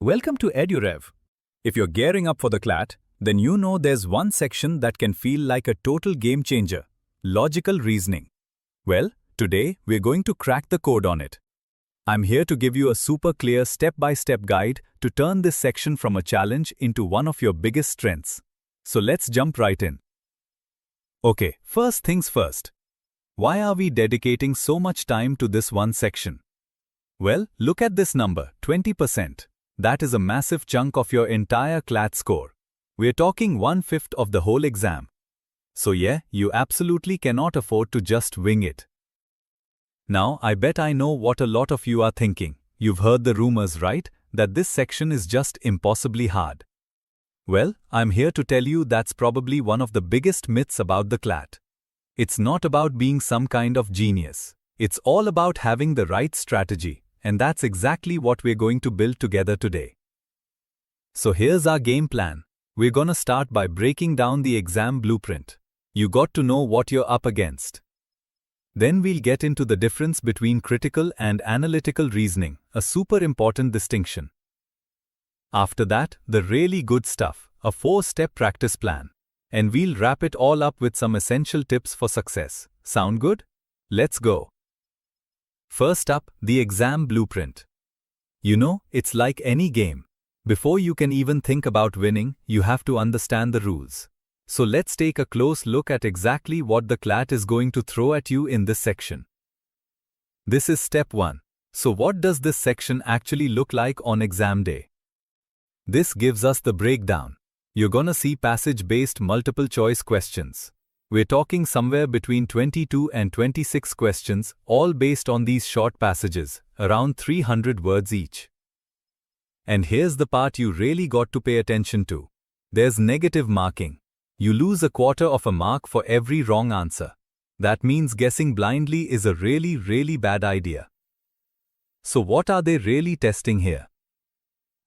Welcome to EduRev. If you're gearing up for the CLAT, then you know there's one section that can feel like a total game changer: logical reasoning. Well, today we're going to crack the code on it. I'm here to give you a super clear step-by-step guide to turn this section from a challenge into one of your biggest strengths. So let's jump right in. Okay, first things first. Why are we dedicating so much time to this one section? Well, look at this number, 20%. That is a massive chunk of your entire CLAT score. We're talking 1/5 of the whole exam. So yeah, you absolutely cannot afford to just wing it. Now, I bet I know what a lot of you are thinking. You've heard the rumors, right? That this section is just impossibly hard. Well, I'm here to tell you that's probably one of the biggest myths about the CLAT. It's not about being some kind of genius. It's all about having the right strategy. And that's exactly what we're going to build together today. So here's our game plan. We're gonna start by breaking down the exam blueprint. You got to know what you're up against. Then we'll get into the difference between critical and analytical reasoning, a super important distinction. After that, the really good stuff, a 4-step practice plan. And we'll wrap it all up with some essential tips for success. Sound good? Let's go. First up, the exam blueprint. You know, it's like any game. Before you can even think about winning, you have to understand the rules. So let's take a close look at exactly what the CLAT is going to throw at you in this section. This is step 1. So what does this section actually look like on exam day? This gives us the breakdown. You're gonna see passage-based multiple choice questions. We're talking somewhere between 22 and 26 questions, all based on these short passages, around 300 words each. And here's the part you really got to pay attention to. There's negative marking. You lose a quarter of a mark for every wrong answer. That means guessing blindly is a really bad idea. So what are they really testing here?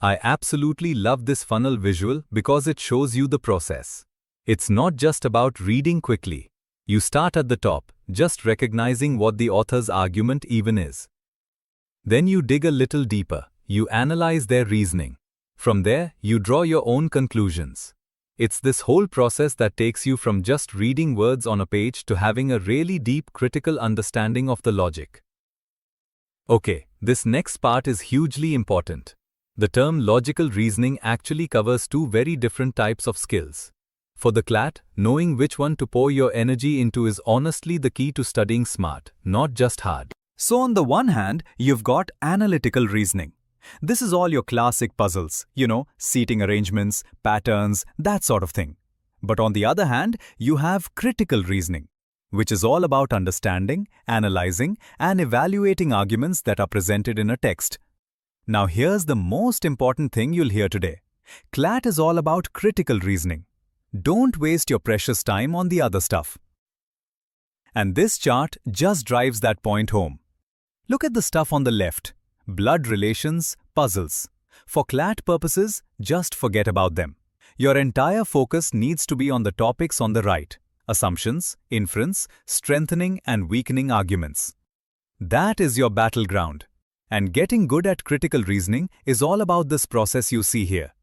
I absolutely love this funnel visual because it shows you the process. It's not just about reading quickly. You start at the top, just recognizing what the author's argument even is. Then you dig a little deeper, you analyze their reasoning. From there, you draw your own conclusions. It's this whole process that takes you from just reading words on a page to having a really deep critical understanding of the logic. Okay, this next part is hugely important. The term logical reasoning actually covers two very different types of skills. For the CLAT, knowing which one to pour your energy into is honestly the key to studying smart, not just hard. So on the one hand, you've got analytical reasoning. This is all your classic puzzles, seating arrangements, patterns, that sort of thing. But on the other hand, you have critical reasoning, which is all about understanding, analyzing, and evaluating arguments that are presented in a text. Now here's the most important thing you'll hear today. CLAT is all about critical reasoning. Don't waste your precious time on the other stuff. And this chart just drives that point home. Look at the stuff on the left. Blood relations, puzzles. For CLAT purposes, just forget about them. Your entire focus needs to be on the topics on the right: assumptions, inference, strengthening and weakening arguments. That is your battleground. And getting good at critical reasoning is all about this process you see here.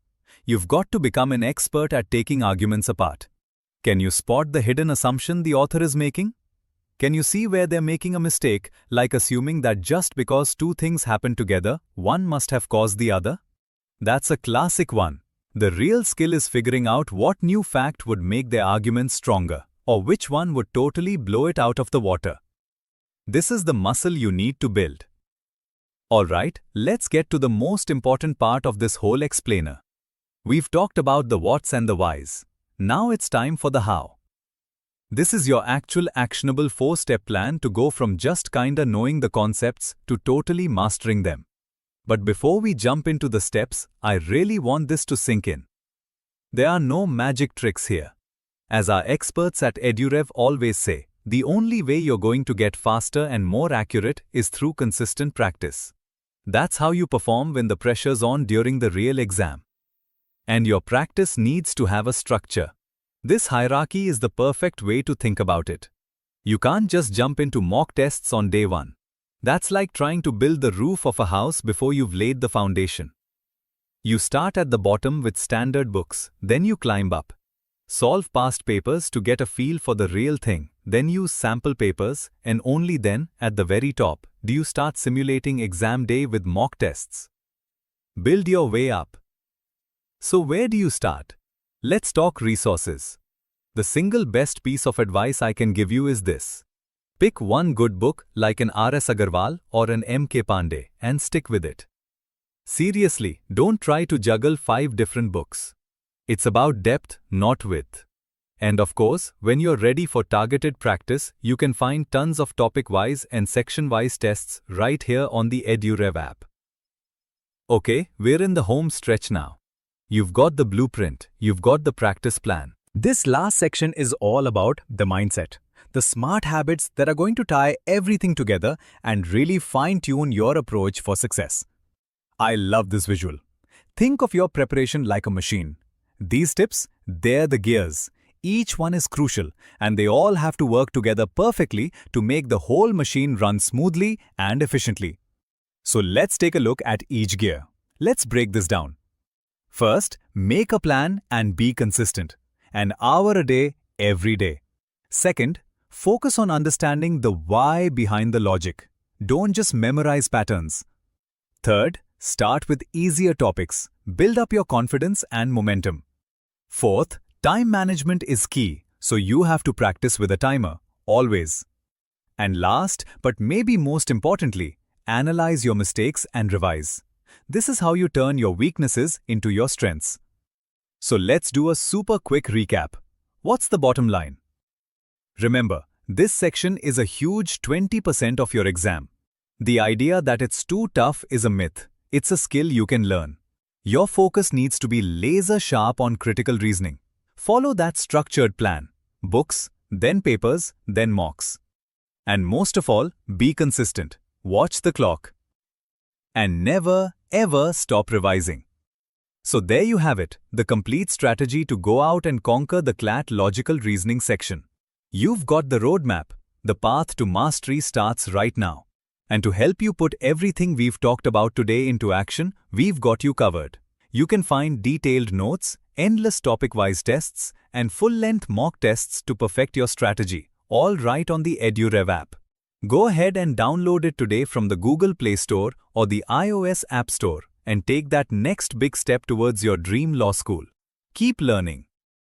You've got to become an expert at taking arguments apart. Can you spot the hidden assumption the author is making? Can you see where they're making a mistake, like assuming that just because two things happen together, one must have caused the other? That's a classic one. The real skill is figuring out what new fact would make their argument stronger, or which one would totally blow it out of the water. This is the muscle you need to build. Alright, let's get to the most important part of this whole explainer. We've talked about the whats and the whys. Now it's time for the how. This is your actual actionable 4-step plan to go from just kinda knowing the concepts to totally mastering them. But before we jump into the steps, I really want this to sink in. There are no magic tricks here. As our experts at EduRev always say, the only way you're going to get faster and more accurate is through consistent practice. That's how you perform when the pressure's on during the real exam. And your practice needs to have a structure. This hierarchy is the perfect way to think about it. You can't just jump into mock tests on day 1. That's like trying to build the roof of a house before you've laid the foundation. You start at the bottom with standard books, then you climb up. Solve past papers to get a feel for the real thing, then use sample papers, and only then, at the very top, do you start simulating exam day with mock tests. Build your way up. So where do you start? Let's talk resources. The single best piece of advice I can give you is this. Pick one good book like an R.S. Agarwal or an M.K. Pandey and stick with it. Seriously, don't try to juggle 5 different books. It's about depth, not width. And of course, when you're ready for targeted practice, you can find tons of topic-wise and section-wise tests right here on the EduRev app. Okay, we're in the home stretch now. You've got the blueprint, you've got the practice plan. This last section is all about the mindset, the smart habits that are going to tie everything together and really fine-tune your approach for success. I love this visual. Think of your preparation like a machine. These tips, they're the gears. Each one is crucial, and they all have to work together perfectly to make the whole machine run smoothly and efficiently. So let's take a look at each gear. Let's break this down. First, make a plan and be consistent. An hour a day, every day. Second, focus on understanding the why behind the logic. Don't just memorize patterns. Third, start with easier topics. Build up your confidence and momentum. Fourth, time management is key, so you have to practice with a timer, always. And last, but maybe most importantly, analyze your mistakes and revise. This is how you turn your weaknesses into your strengths. So let's do a super quick recap. What's the bottom line? Remember, this section is a huge 20% of your exam. The idea that it's too tough is a myth. It's a skill you can learn. Your focus needs to be laser sharp on critical reasoning. Follow that structured plan. Books, then papers, then mocks. And most of all, be consistent. Watch the clock. And never, ever stop revising. So there you have it, the complete strategy to go out and conquer the CLAT Logical Reasoning section. You've got the roadmap. The path to mastery starts right now. And to help you put everything we've talked about today into action, we've got you covered. You can find detailed notes, endless topic-wise tests, and full-length mock tests to perfect your strategy, all right on the EduRev app. Go ahead and download it today from the Google Play Store or the iOS App Store and take that next big step towards your dream law school. Keep learning.